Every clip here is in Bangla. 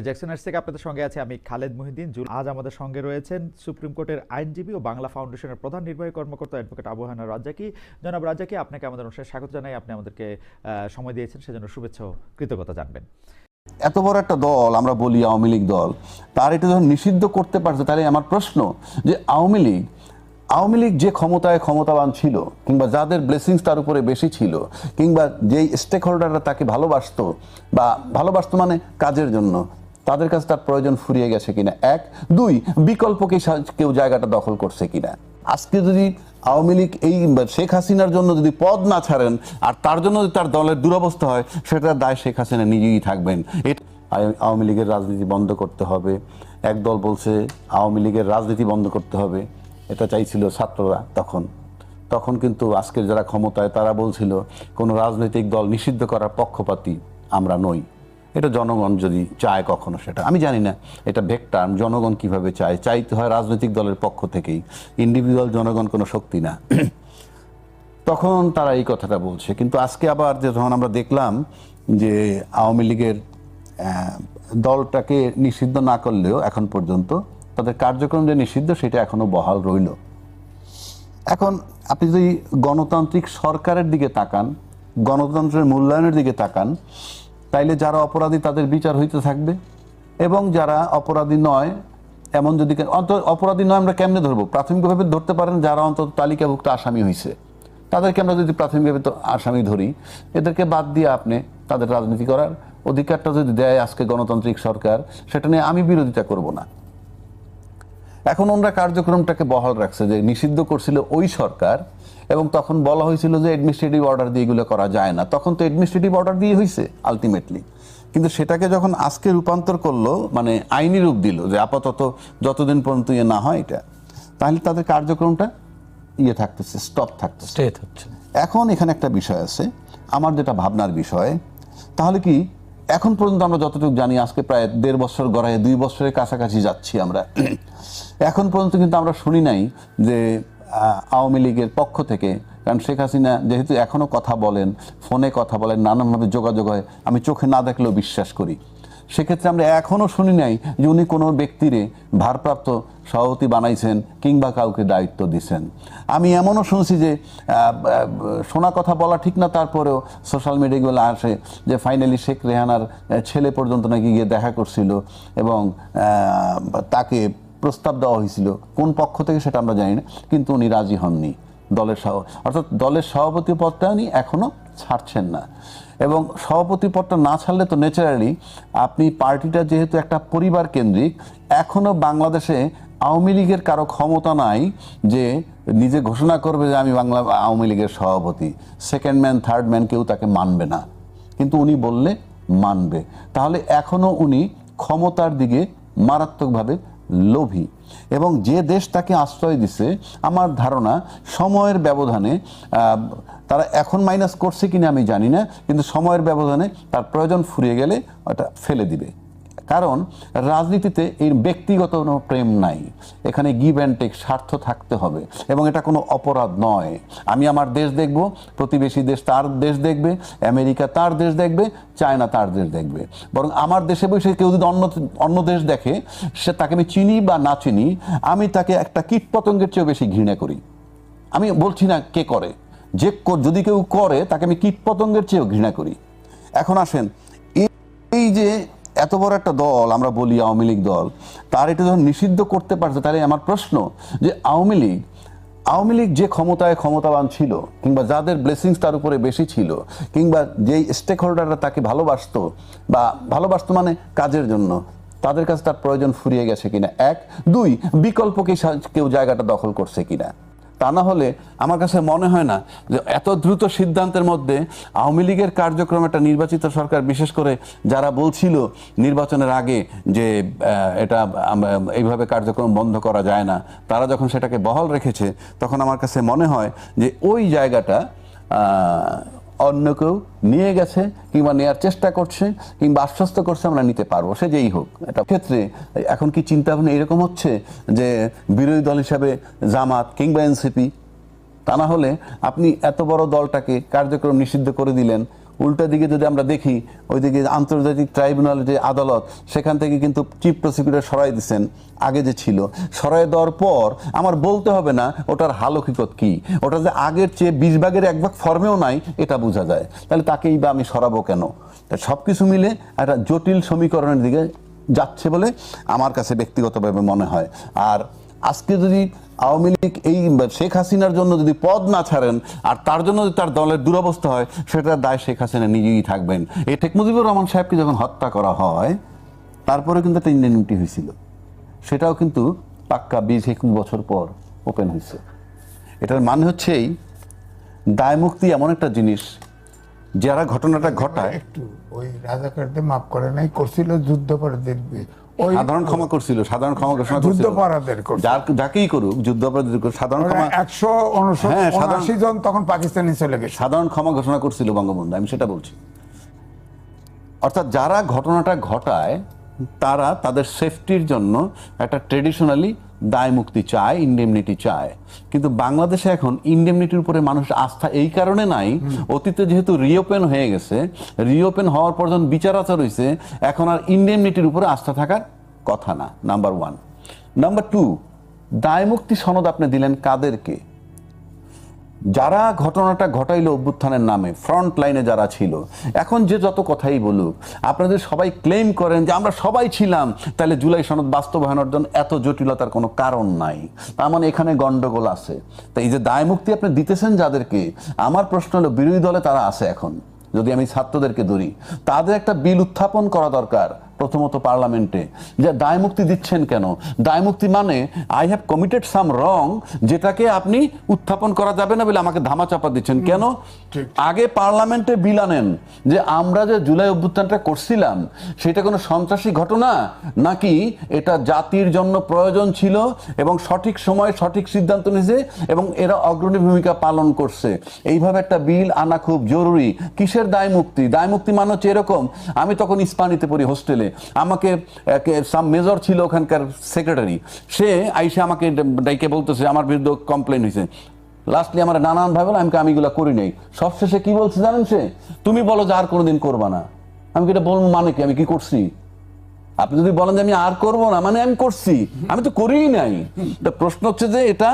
জ্যাকসন থেকে আপনাদের সঙ্গে আছে আমি খালেদ মহিউদ্দিন। আজ আমাদের সঙ্গে রয়েছেন সুপ্রিম কোর্টের আইনজীবী ও বাংলা ফাউন্ডেশনের প্রধান নির্বাহী কর্মকর্তা অ্যাডভোকেট আবু হায়ানা রাজ্জাকী। জনাব রাজ্জাকী, আপনাকে আমাদের অনুষ্ঠানে স্বাগত জানাই। আপনি আমাদেরকে সময় দিয়েছেন, সেজন্য শুভেচ্ছা ও কৃতজ্ঞতা জানবেন। এত বড় একটা দল আমরা বলি আওয়ামী লীগ দল, তার এটা যখন নিষিদ্ধ করতে পারছে, তাহলে আমার প্রশ্ন যে আওয়ামী লীগ যে ক্ষমতাবান ছিল, কিংবা যাদের ব্লেসিংস তার উপরে বেশি ছিল, কিংবা যেই স্টেক হোল্ডাররা তাকে ভালোবাসতো বা ভালোবাসতো মানে কাজের জন্য, তাদের কাছে তার প্রয়োজন ফুরিয়ে গেছে কিনা, এক। দুই, বিকল্পকে কেউ জায়গাটা দখল করছে কিনা। আজকে যদি আওয়ামী লীগ এই শেখ হাসিনার জন্য যদি পদ না ছাড়েন আর তার জন্য যদি তার দলের দুরবস্থা হয়, সেটার দায় শেখ হাসিনা নিজেই থাকবেন। আওয়ামী লীগের রাজনীতি বন্ধ করতে হবে। একদল বলছে আওয়ামী লীগের রাজনীতি বন্ধ করতে হবে, এটা চাইছিল ছাত্ররা তখন কিন্তু আজকের যারা ক্ষমতায় তারা বলছিল কোনো রাজনৈতিক দল নিষিদ্ধ করার পক্ষপাতী আমরা নই। এটা জনগণ যদি চায় কখনো, সেটা আমি জানি না, এটা ভেক্টর জনগণ কিভাবে চাইতে হয় রাজনৈতিক দলের পক্ষ থেকেই, ইন্ডিভিজুয়াল জনগণ কোনো শক্তি না। তখন তারা এই কথাটা বলছে। কিন্তু আজকে আবার যখন আমরা দেখলাম যে আওয়ামী লীগের দলটাকে নিষিদ্ধ না করলেও এখন পর্যন্ত তাদের কার্যক্রম যে নিষিদ্ধ, সেটা এখনো বহাল রইল। এখন আপনি যদি গণতান্ত্রিক সরকারের দিকে তাকান, গণতন্ত্রের মূল্যায়নের দিকে তাকান, তাইলে যারা অপরাধী তাদের বিচার হইতে থাকবে, এবং যারা অপরাধী নয়, এমন যদি অপরাধী নয় আমরা কেমনে ধরবো? প্রাথমিকভাবে ধরতে পারেন যারা অন্তত তালিকাভুক্ত আসামি হয়েছে, তাদেরকে আমরা যদি প্রাথমিকভাবে তো আসামি ধরি, এদেরকে বাদ দিয়ে আপনি তাদের রাজনীতি করার অধিকারটা যদি দেয় আজকে গণতান্ত্রিক সরকার, সেটা নিয়ে আমি বিরোধিতা করব না। এখন ওনারা কার্যক্রমটাকে বহাল রাখছে, যে নিষিদ্ধ করছিল ওই সরকার, এবং তখন বলা হয়েছিল যে অ্যাডমিনিস্ট্রেটিভ অর্ডার দিয়ে এগুলো করা যায় না। তখন তো অ্যাডমিনিস্ট্রেটিভ অর্ডার দিয়ে হয়েছে আলটিমেটলি, কিন্তু সেটাকে যখন আজকে রূপান্তর করলো, মানে আইনি রূপ দিল যে আপাতত যতদিন পর্যন্ত ইয়ে না হয় এটা, তাহলে তাদের কার্যক্রমটা থাকতেছে, স্টপ থাকতেছে। এখন এখানে একটা বিষয় আছে আমার, যেটা ভাবনার বিষয়, তাহলে কি এখন পর্যন্ত আমরা যতটুকু জানি, আজকে প্রায় 1.5 বছর গড়ায় 2 বছরের কাছাকাছি যাচ্ছি আমরা, এখন পর্যন্ত কিন্তু আমরা শুনি নাই যে আওয়ামী লীগের পক্ষ থেকে, কারণ শেখ হাসিনা যেহেতু এখনো কথা বলেন, ফোনে কথা বলেন, নানানভাবে যোগাযোগ হয়, আমি চোখে না দেখলেও বিশ্বাস করি, সেক্ষেত্রে আমরা এখনো শুনি নাই যে উনি কোনো ব্যক্তিরে ভারপ্রাপ্ত সভাপতি বানাইছেন কিংবা কাউকে দায়িত্ব দিছেন। আমি এমনও শুনছি যে শোনা কথা বলা ঠিক না, তারপরেও সোশ্যাল মিডিয়াগুলো আসে যে ফাইনালি শেখ রেহানার ছেলে পর্যন্ত নাকি গিয়ে দেখা করছিল, এবং তাকে প্রস্তাব দেওয়া হয়েছিল, কোন পক্ষ থেকে সেটা আমরা জানি না, কিন্তু উনি রাজি হননি। অর্থাৎ দলের সভাপতি পদটা উনি এখনো ছাড়ছেন না, এবং সভাপতি পদটা না ছাড়লে তো ন্যাচারালি আপনি পার্টিটা যেহেতু একটা পরিবার কেন্দ্রিক, এখনো বাংলাদেশে আওয়ামী লীগের কারো ক্ষমতা নাই যে নিজে ঘোষণা করবে যে আমি আওয়ামী লীগের সভাপতি। সেকেন্ড ম্যান, থার্ড ম্যান কেউ তাকে মানবে না, কিন্তু উনি বললে মানবে। তাহলে এখনো উনি ক্ষমতার দিকে মারাত্মকভাবে লোভী, এবং যে দেশ তাকে আশ্রয় দিছে, আমার ধারণা সময়ের ব্যবধানে, তারা এখন মাইনাস করছে কিনা আমি জানি না, কিন্তু সময়ের ব্যবধানে তার প্রয়োজন ফুরিয়ে গেলে ওটা ফেলে দিবে। কারণ রাজনীতিতে এই ব্যক্তিগত কোনো প্রেম নাই, এখানে গিভ অ্যান্ড টেক, স্বার্থ থাকতে হবে, এবং এটা কোনো অপরাধ নয়। আমি আমার দেশ দেখব, প্রতিবেশী দেশ তার দেশ দেখবে, আমেরিকা তার দেশ দেখবে, চায়না তার দেশ দেখবে। বরং আমার দেশে বসে কেউ যদি অন্য দেশ দেখে, সে তাকে আমি চিনি বা না চিনি, আমি তাকে একটা কীটপতঙ্গের চেয়েও বেশি ঘৃণা করি। আমি বলছি না কে করে, যে যদি কেউ করে তাকে আমি কীটপতঙ্গের চেয়েও ঘৃণা করি। এখন আসেন, এই যে এত বড় একটা দল আমরা বলি আওয়ামী লীগ দল, তার এটা যখন নিষিদ্ধ করতে পারছে, তাহলে আমার প্রশ্ন যে আওয়ামী লীগ যে ক্ষমতাবান ছিল, কিংবা যাদের ব্লেসিংস তার উপরে বেশি ছিল, কিংবা যেই স্টেক হোল্ডাররা তাকে ভালোবাসতো বা ভালোবাসতো মানে কাজের জন্য, তাদের কাছে তার প্রয়োজন ফুরিয়ে গেছে কিনা, এক। দুই, বিকল্পকে কেউ জায়গাটা দখল করছে কিনা। তা না হলে আমার কাছে মনে হয় না যে এত দ্রুত সিদ্ধান্তের মধ্যে আওয়ামী লীগের কার্যক্রম, একটা নির্বাচিত সরকার, বিশেষ করে যারা বলছিল নির্বাচনের আগে যে এটা এইভাবে কার্যক্রম বন্ধ করা যায় না, তারা যখন সেটাকে বহাল রেখেছে, তখন আমার কাছে মনে হয় যে ওই জায়গাটা অন্য কেউ নিয়ে গেছে, কিংবা নেওয়ার চেষ্টা করছে, কিংবা আশ্বস্ত করছে আমরা নিতে পারবো, সে যেই হোক। এটা ক্ষেত্রে এখন কি চিন্তা ভাবনা এরকম হচ্ছে যে বিরোধী দল হিসাবে জামাত কিংবা এনসিপি, তা না হলে আপনি এত বড় দলটাকে কার্যক্রম নিষিদ্ধ করে দিলেন, উল্টা দিকে যদি আমরা দেখি, ওইদিকে আন্তর্জাতিক ট্রাইব্যুনাল যে আদালত, সেখান থেকে কিন্তু চিফ প্রসিকিউটর সরাই দিচ্ছেন, আগে যে ছিল সরাই দেওয়ার পর আমার বলতে হবে না ওটার হাল হকিকত কি, ওটা যে আগের চেয়ে 20 ভাগের 1 ভাগ ফর্মেও নাই এটা বোঝা যায়, তাহলে তাকেই বা আমি সরাবো কেন? তা সব কিছু মিলে একটা জটিল সমীকরণের দিকে যাচ্ছে বলে আমার কাছে ব্যক্তিগতভাবে মনে হয়। আর আজকে যদি আওয়ামী লীগ এই শেখ হাসিনার জন্য যদি পদ না ছাড়েন আর তার জন্য যদি তার দলের দুরবস্থা হয়, সেটার দায় শেখ হাসিনা নিজেই থাকবেন। এই শেখ মুজিবুর রহমান সাহেবকে যখন হত্যা করা হয়, তারপরে কিন্তু একটা ইন্ডেমনিটি হয়েছিল, সেটাও কিন্তু পাক্কা 20-21 বছর পর ওপেন হয়েছে। এটার মানে হচ্ছে এই দায় মুক্তি এমন একটা জিনিস, যারা ঘটনাটা ঘটায় একটু ওই রাজাকারদের মাফ করে নাই, করছিল যুদ্ধাপরাধীদের, ওই সাধারণ ক্ষমা করছিল, সাধারণ ক্ষমা ঘোষণা করছিল, যুদ্ধাপরাধীদের করছিল। যাকেই করুক যুদ্ধাপরাধীদের করুক, সাধারণ ক্ষমা 179 জন তখন পাকিস্তানি চলে গেছে, সাধারণ ক্ষমা ঘোষণা করছিল বঙ্গবন্ধু, আমি সেটা বলছি। অর্থাৎ যারা ঘটনাটা ঘটায় তারা তাদের সেফটির জন্য একটা ট্রেডিশনালি দায় মুক্তি চায়, ইন্ডেমনিটি চায়। কিন্তু বাংলাদেশে এখন ইন্ডেমনিটির উপরে মানুষ আস্থা এই কারণে নাই, অতীতে যেহেতু রিওপেন হয়ে গেছে, রিওপেন হওয়ার পর যখন বিচার আচার হয়েছে, এখন আর ইন্ডেমনিটির উপরে আস্থা থাকার কথা না, নাম্বার 1। নাম্বার 2, দায় মুক্তি সনদ আপনি দিলেন কাদেরকে? যারা ঘটনাটা ঘটাইলো অভ্যুত্থানের নামে, ফ্রন্ট লাইনে যারা ছিল। এখন যে যত কথাই বলুক, আপনাদের সবাই ক্লেম করেন যে আমরা সবাই ছিলাম, তাহলে জুলাই সনদ বাস্তবায়নের জন্য এত জটিলতার কোনো কারণ নাই, তার মানে এখানে গন্ডগোল আছে। তাই এই যে দায় মুক্তি আপনি দিতেছেন যাদেরকে, আমার প্রশ্ন হলো বিরোধী দলে তারা আছে এখন, যদি আমি ছাত্রদেরকে ধরি, তাদের একটা বিল উত্থাপন করা দরকার প্রথমত পার্লামেন্টে, যে দায় মুক্তি দিচ্ছেন কেন? দায় মুক্তি মানে আই হ্যাভ কমিটেড সাম রং, যেটাকে আপনি উত্থাপন করা যাবে না বলে আমাকে ধামাচাপা দিচ্ছেন কেন? আগে পার্লামেন্টে বিল আনেন যে আমরা যে জুলাই অভ্যুত্থানটা করছিলাম সেটা কোনো সন্ত্রাসী ঘটনা নাকি এটা জাতির জন্য প্রয়োজন ছিল এবং সঠিক সময়ে সঠিক সিদ্ধান্ত নিয়েছে এবং এরা অগ্রণী ভূমিকা পালন করছে, এইভাবে একটা বিল আনা খুব জরুরি। কিসের দায় মুক্তি? দায় মুক্তি মানে হচ্ছে এরকম, আমি তখন ইস্পানিতে পড়ি হোস্টেলে, আমাকে সাম মেজর ছিল ওখানকার সেক্রেটারি, সে আইসে আমাকে ডাইকে বলতেছে আমার বিরুদ্ধে কমপ্লেন হয়েছে, লাস্টলি আমার নানান ভাবে আমি এগুলো করি নাই, সবশেষে কি বলছে জানেন সে? তুমি বলো যে আর কোনোদিন করবা না। আমি কি এটা বলবো মানে কি আমি কি করছি? আপনি যদি বলেন যে আমি আর করবো না, মানে আমি করছি, আমি তো করিই নাই। প্রশ্ন হচ্ছে যে এটা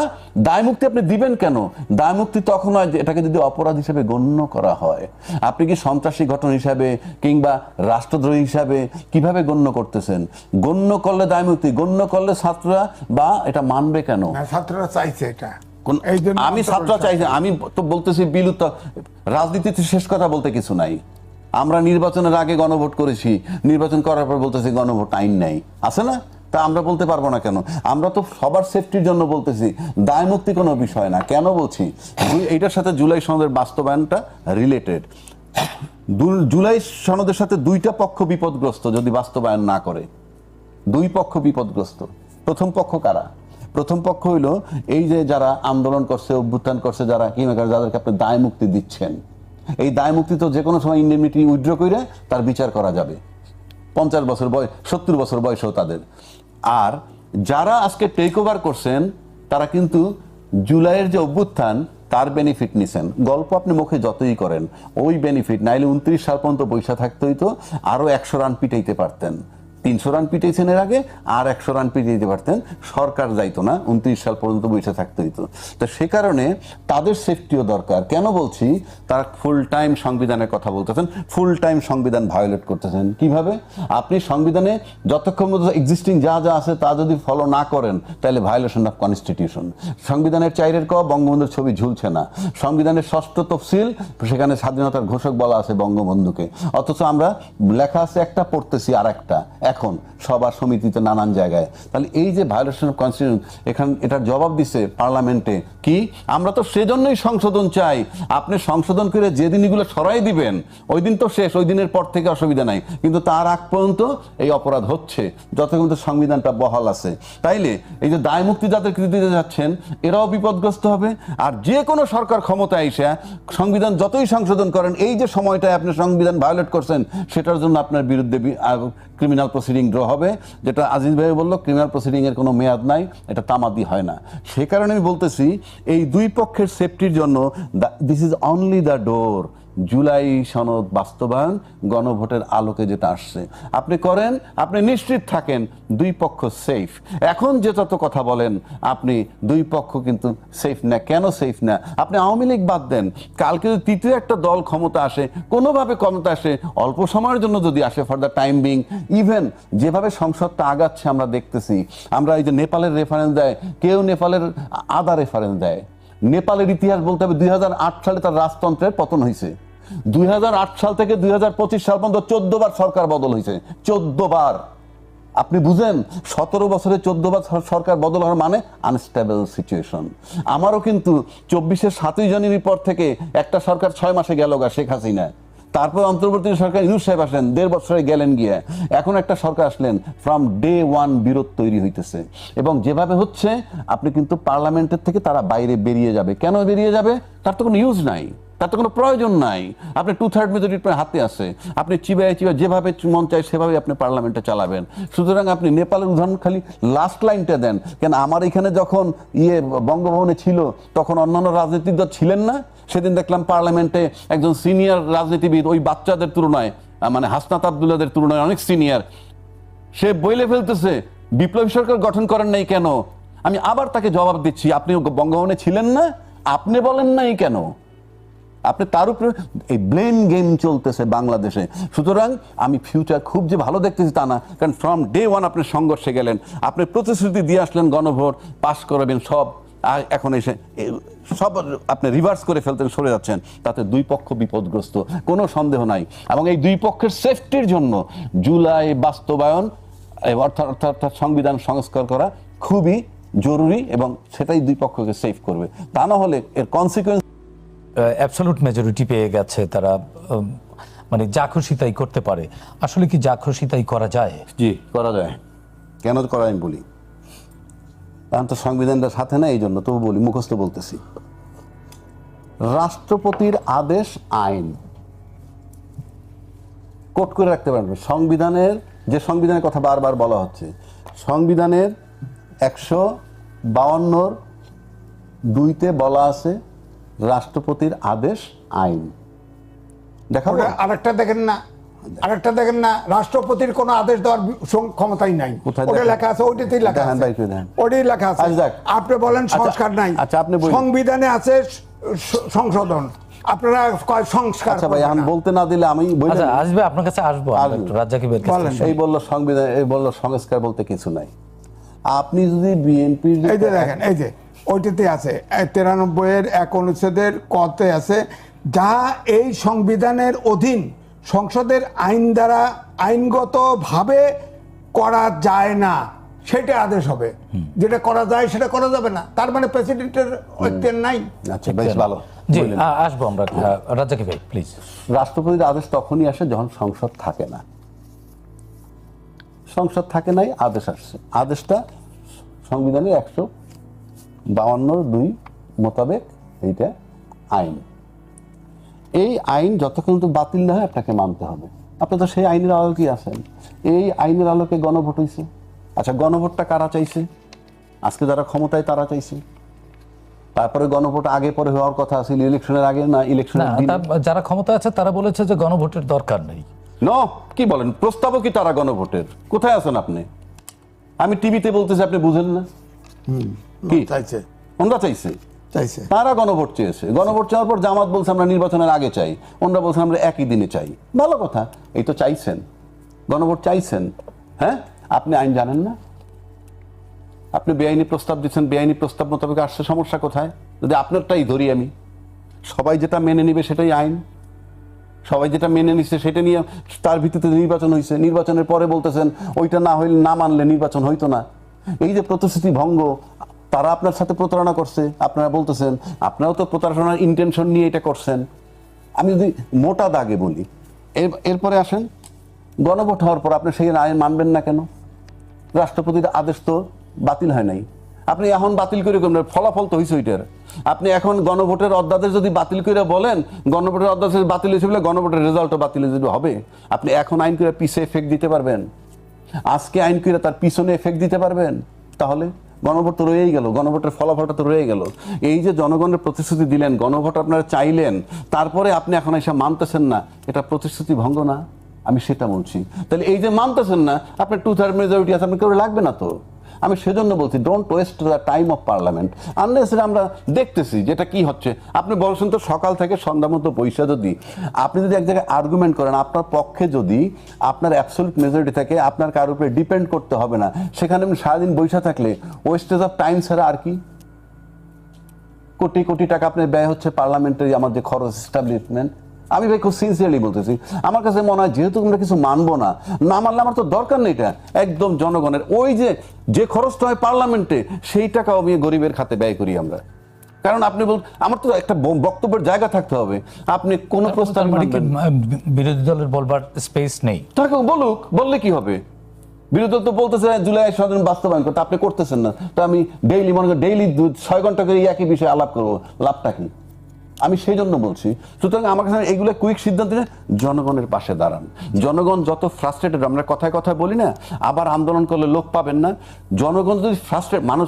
দায় মুক্তি আপনি দিবেন কেন? দায় মুক্তি তখন হয় এটাকে যদি অপরাধ হিসেবে গণ্য করা হয়। আপনি কি সন্ত্রাসী ঘটনা হিসাবে কিংবা রাষ্ট্রদ্রোহী হিসাবে কিভাবে গণ্য করতেছেন? গণ্য করলে দায় মুক্তি, গণ্য করলে ছাত্ররা বা এটা মানবে কেন? ছাত্ররা চাইছে এটা, আমি ছাত্ররা চাইছি, আমি তো বলতেছি বিল রাজনীতিতে শেষ কথা বলতে কিছু নাই। আমরা নির্বাচনের আগে গণভোট করেছি, নির্বাচন করার পর বলতেছি গণভোট আইন নাই, আছে না? তা আমরা বলতে পারবো না কেন? আমরা তো সবার সেফটির জন্য বলতেছি, দায় মুক্তি কোনো বিষয় না। কেন বলছি? এইটার সাথে জুলাই সনদের বাস্তবায়নটা রিলেটেড। জুলাই সনদের সাথে দুইটা পক্ষ বিপদগ্রস্ত যদি বাস্তবায়ন না করে, দুই পক্ষ বিপদগ্রস্ত। প্রথম পক্ষ কারা? প্রথম পক্ষ হইলো এই যে যারা আন্দোলন করছে, অভ্যুত্থান করছে, যারা যাদেরকে আপনি দায় মুক্তি দিচ্ছেন। এই দায় মুক্তি তো যে কোনো সময় ইন্ডেমনিটি উইথড্র করে তার বিচার করা যাবে, 50 বছর বয়স, 70 বছর বয়সও তাদের। আর যারা আজকে টেক ওভার করছেন তারা কিন্তু জুলাইয়ের যে অভ্যুত্থান তার বেনিফিট নিছেন। গল্প আপনি মুখে যতই করেন, ওই বেনিফিট নাইলে 29 সাল পর্যন্ত বৈশা থাকতে হইতো, আরো 100 রান পিটাইতে পারতেন। 300 রান পিটাইছেন এর আগে, আর 100 রান পিটাইতে পারতেন, সরকার যাইতো না, 29 সাল পর্যন্ত বসে থাকতে হইতো। তো সে কারণে তাদের সেফটিও দরকার। কেন বলছি? তারা ফুল টাইম সংবিধানের কথা বলতেছেন, ফুল টাইম সংবিধান ভায়োলেট করতেছেন। কিভাবে? আপনি সংবিধানে যতক্ষণ পর্যন্ত এক্সিস্টিং যা যা আছে তা যদি ফলো না করেন তাহলে ভায়োলেশন অফ কনস্টিটিউশন। সংবিধানের 4 ক বঙ্গবন্ধুর ছবি ঝুলছে না, সংবিধানের 6ষ্ঠ তফসিল সেখানে স্বাধীনতার ঘোষক বলা আছে বঙ্গবন্ধুকে, অথচ আমরা লেখা আছে একটা, পড়তেছি আর একটা এখন সভা সমিতিতে নানান জায়গায়। তাহলে এই যে ভায়োলেশন অফ কনস্টিটিউশন, এখানে এটার জবাব দিচ্ছে পার্লামেন্টে কি? আমরা তো সেজন্যই সংশোধন চাই। আপনি সংশোধন করে যেদিন এগুলো সরাই দিবেন ওই দিন তো শেষ, ওই দিনের পর থেকে অসুবিধা নাই, কিন্তু তার আগ পর্যন্ত এই অপরাধ হচ্ছে যতক্ষণ সংবিধানটা বহাল আছে। তাইলে এই যে দায় মুক্তি যাদেরকে দিতে যাচ্ছেন এরাও বিপদগ্রস্ত হবে। আর যে কোনো সরকার ক্ষমতায় এসে সংবিধান যতই সংশোধন করেন, এই যে সময়টায় আপনি সংবিধান ভায়োলেট করছেন সেটার জন্য আপনার বিরুদ্ধে ক্রিমিনাল প্রসিডিং ড্র হবে। যেটা আজিজ ভাই বললো, ক্রিমিনাল প্রসিডিং এর কোনো মেয়াদ নাই, এটা তামাদি হয় না। সে কারণে আমি বলতেছি এই দুই পক্ষের সেফটির জন্য this is only the door, July সনদ বাস্তবায়ন গণভোটের আলোকে যেটা আসছে আপনি করেন, আপনি নিশ্চিত থাকেন দুই পক্ষ সেফ। এখন যে যত কথা বলেন আপনি দুই পক্ষ কিন্তু সেফ না। কেন সেফ না? আপনি আওয়ামী লীগ বাদ দেন, কালকে যদি তৃতীয় একটা দল ক্ষমতা আসে, কোনোভাবে ক্ষমতা আসে, অল্প সময়ের জন্য যদি আসে, for the time being, even যেভাবে সংসদটা আগাচ্ছে আমরা দেখতেছি, আমরা এই যে নেপালের রেফারেন্স দেয়, কেউ নেপালের আদা রেফারেন্স দেয়। নেপালের ইতিহাস বলতে হবে 2008 সালে তার রাজতন্ত্রের পতন হয়েছে। 2008 সাল থেকে 2025 সাল পর্যন্ত 14 বার সরকার বদল হয়েছে, 14 বার। আপনি বুঝেন 17 বছরে 14 বার সরকার বদল হওয়ার মানে আনস্টেবল সিচুয়েশন। আমারও কিন্তু 24-এর 7ই জানুয়ারির পর থেকে একটা সরকার 6 মাসে গেল গা, শেখ হাসিনা। তারপর অন্তর্বর্তী সরকার ইউনূস সাহেব আসলেন, 1.5 বছরে গেলেন গিয়ে। এখন একটা সরকার আসলেন, ফ্রম ডে ওয়ান বিরোধ তৈরি হইতেছে। এবং যেভাবে হচ্ছে আপনি কিন্তু পার্লামেন্টের থেকে তারা বাইরে বেরিয়ে যাবে। কেন বেরিয়ে যাবে? তার তো কোনো ইউজ নাই, তার তো কোনো প্রয়োজন নাই। আপনি 2/3 মেজরিটি হাতে আছে, আপনি চিবায় যেভাবে মন চায় সেভাবে আপনি পার্লামেন্টে চালাবেন। সুতরাং আপনি নেপালের উদাহরণ খালি লাস্ট লাইনটা দেন কেন। আমার এখানে যখন বঙ্গভবনে ছিল তখন অন্যান্য রাজনৈতিক দল ছিলেন না। সেদিন দেখলাম পার্লামেন্টে একজন সিনিয়র রাজনীতিবিদ, ওই বাচ্চাদের তুলনায়, মানে হাসনাত আব্দুল্লাহদের তুলনায় অনেক সিনিয়র, সে বইলে ফেলতেছে বিপ্লবী সরকার গঠন করেন নাই কেন। আমি আবার তাকে জবাব দিচ্ছি, আপনি বঙ্গভবনে ছিলেন না, আপনি বলেন নাই কেন? আপনি তার উপরে এই ব্লেম গেম চলতেছে বাংলাদেশে। সুতরাং আমি ফিউচার খুব যে ভালো দেখতেছি তা না, কারণ ফ্রম ডে ওয়ান আপনি সংঘর্ষে গেলেন, আপনি প্রতিশ্রুতি দিয়ে আসলেন গণভোট পাশ করবেন সব, আর এখন এসে সব আপনি রিভার্স করে ফেলতেন, সরে যাচ্ছেন। তাতে দুই পক্ষ বিপদগ্রস্ত, কোনো সন্দেহ নাই। এবং এই দুই পক্ষের সেফটির জন্য জুলাই বাস্তবায়ন অর্থাৎ সংবিধান সংস্কার করা খুবই জরুরি, এবং সেটাই দুই পক্ষকে সেফ করবে। তা না হলে এর কনসিকুয়েন্স অ্যাবসলিউট মেজরিটি পেয়ে গেছে তারা, মানে যা খুশি তাই করতে পারে। আসলে কি যা খুশি তাই করা যায়? জি, করা যায়। কেন করা আমি বলি, কারণ তো সংবিধানটা সাথে না, এই জন্য তবু বলি, মুখস্থ বলতেছি। রাষ্ট্রপতির আদেশ আইন কোট করে রাখতে পারবেন। সংবিধানের যে সংবিধানের কথা বারবার বলা হচ্ছে, সংবিধানের 152 বলা আছে রাষ্ট্রপতির আদেশ আইন। দেখা আরেকটা দেখেন না, রাষ্ট্রপতির কোনো আদেশ দেওয়ার ক্ষমতাই নাই। ওটা লেখা আছে, ওইটাতেই লেখা আছে, ওইটাই লেখা আছে। আপনি বলেন সংস্কার নাই, সংবিধানে আছে সংশোধন, আপনারা সংস্কার। আচ্ছা ভাই, আমি বলতে না দিলে আমি আসবে আপনার কাছে, আসবো রাজ্জাকিবের কাছে। এই বললো সংবিধান, এই বললো সংস্কার বলতে কিছু নাই। আপনি যদি বিএনপি, এই যে দেখেন, এই যে ওইটাতে আছে 93-এর 1 অনুচ্ছেদের কতে আছে, যা এই সংবিধানের অধীন সংসদের আইন দ্বারা আইনগতভাবে করা যায় না সেটা আদেশ হবে। যেটা করা যায় সেটা করা যাবে না, তার মানে প্রেসিডেন্টের ঐক্যের নাই। আচ্ছা, বেশ ভালো। জি, আসবো আমরা। রাজ্জাকি ভাই প্লিজ। রাষ্ট্রপতির আদেশ তখনই আসে যখন সংসদ থাকে না। সংসদ থাকে নাই, আদেশ আসছে। আদেশটা সংবিধানের 152 মোতাবেক এইটা আইন। এই আইন যতক্ষণ তো বাতিল না হয় আপনাকে মানতে হবে। আপনি তো সেই আইনের আলোকে আছেন। এই আইনের আলোকে গণভোট হয়েছে। আচ্ছা, গণভোটটা কারা চাইছে? আজকে যারা ক্ষমতায় তারা চাইছে। তারপরে গণভোট আগে পরে হওয়ার কথা ছিল, ইলেকশনের আগে না ইলেকশনের দিন। যারা ক্ষমতা আছে তারা বলেছে যে গণভোটের দরকার নেই। কি বলেন? প্রস্তাবও কি তারা গণভোটের? কোথায় আছেন আপনি? আমি টিভিতে বলতেছি, আপনি বুঝেন না? কি চাইছে? ওনারা চাইছে, তারা গণভোট চেয়েছে। গণভোট চাওয়ার পর জামাত বলছে আমরা নির্বাচনের আগে চাই, ওনারা বলছেন আমরা একই দিনে চাই। ভালো কথা, এই তো চাইছেন, গণভোট চাইছেন। হ্যাঁ, আপনি আইন জানেন না? আপনি বেআইনি প্রস্তাব দিচ্ছেন, বেআইনি প্রস্তাব মোতাবেক আসছে। সমস্যা কোথায়? যদি আপনারটাই ধরি আমি, সবাই যেটা মেনে নিবে সেটাই আইন। সবাই যেটা মেনে নিচ্ছে সেটা নিয়ে তার ভিত্তিতে নির্বাচন হয়েছে। নির্বাচনের পরে বলতেছেন ওইটা না হইলে, না মানলে নির্বাচন হইতো না। এই যে প্রতিশ্রুতি ভঙ্গ, তারা আপনার সাথে প্রতারণা করছে, আপনারা বলতেছেন আপনারাও তো প্রতারণার ইন্টেনশন নিয়ে এটা করছেন। আমি যদি মোটা দাগে বলি, এরপরে আসেন গণভোট হওয়ার পর আপনি সেই আইন মানবেন না কেন? রাষ্ট্রপতির আদেশ তো বাতিল হয় নাই, আপনি এখন বাতিল করে করবেন, ফলাফল তো হয়েছে ওইটার। আপনি এখন গণভোটের অধ্যাদেশ যদি বাতিল করে বলেন, গণভোটের অধ্যাদেশ বাতিল হয়েছে বলে গণভোটের রেজাল্টও বাতিল হবে। আপনি এখন আইন করে পিছে এফেক্ট দিতে পারবেন? আজকে আইন করে তার পিছনে এফেক্ট দিতে পারবেন? তাহলে গণভোট তো রয়েই গেল, গণভোটের ফলাফলটা তো রয়ে গেল। এই যে জনগণের প্রতিশ্রুতি দিলেন, গণভোট আপনারা চাইলেন, তারপরে আপনি এখন এসে মানতেছেন না, এটা প্রতিশ্রুতি ভঙ্গ না? আমি সেটা বলছি। তাহলে এই যে মানতেছেন না, আপনার 2/3 মেজরিটি আছে, আপনার কেউ লাগবে না তো। আমি সেজন্য বলছি don't waste the time of parliament. Unless আমরা দেখতেছি যেটা কি হচ্ছে। আপনি বলছেন তো সকাল থেকে সন্ধ্যা মতো বৈশা, যদি আপনি যদি এক জায়গায় আর্গুমেন্ট করেন, আপনার পক্ষে যদি আপনার অ্যাবসলিউট মেজরিটি থাকে, আপনার কারোর উপরে ডিপেন্ড করতে হবে না, সেখানে আপনি সারাদিন বৈশা থাকলে ওয়েস্টেজ অফ টাইম ছাড়া আর কি? কোটি কোটি টাকা আপনার ব্যয় হচ্ছে পার্লামেন্টারি আমার যে খরচ এস্টাবলিশমেন্ট। আমি ভাই খুব সিনসিয়ারলি বলতেছি, আমার কাছে মনে হয় যেহেতু আমরা কিছু মানবো না, না মানলে আমার তো দরকার নেই। এটা একদম জনগণের ওই যে খরচটা হয় পার্লামেন্টে, সেই টাকাও আমি গরিবের খাতে ব্যয় করি আমরা। কারণ আপনি আমার তো একটা বক্তব্যের জায়গা থাকতে হবে। আপনি কোন প্রস্তাব তার মানে কি বিরোধী দলের বলবার স্পেস নেই? তাকে বলুক, বললে কি হবে? বিরোধী দল তো বলতেছে জুলাই সনদ বাস্তবায়ন করতে, আপনি করতেছেন না। তো আমি ডেইলি মনে করি ডেইলি 6 ঘন্টা করে একই বিষয়ে আলাপ করবো, লাভটা কি? আমি সেই জন্য বলছি। সুতরাং আমার কাছে এগুলো কুইক সিদ্ধান্ত নিয়ে জনগণের পাশে দাঁড়ান। জনগণ যত ফ্রাস্ট্রেটেড, আমরা কথায় কথায় বলি না, আবার আন্দোলন করলে লোক পাবেন না। জনগণ যদি ফ্রাস্ট্রেট, মানুষ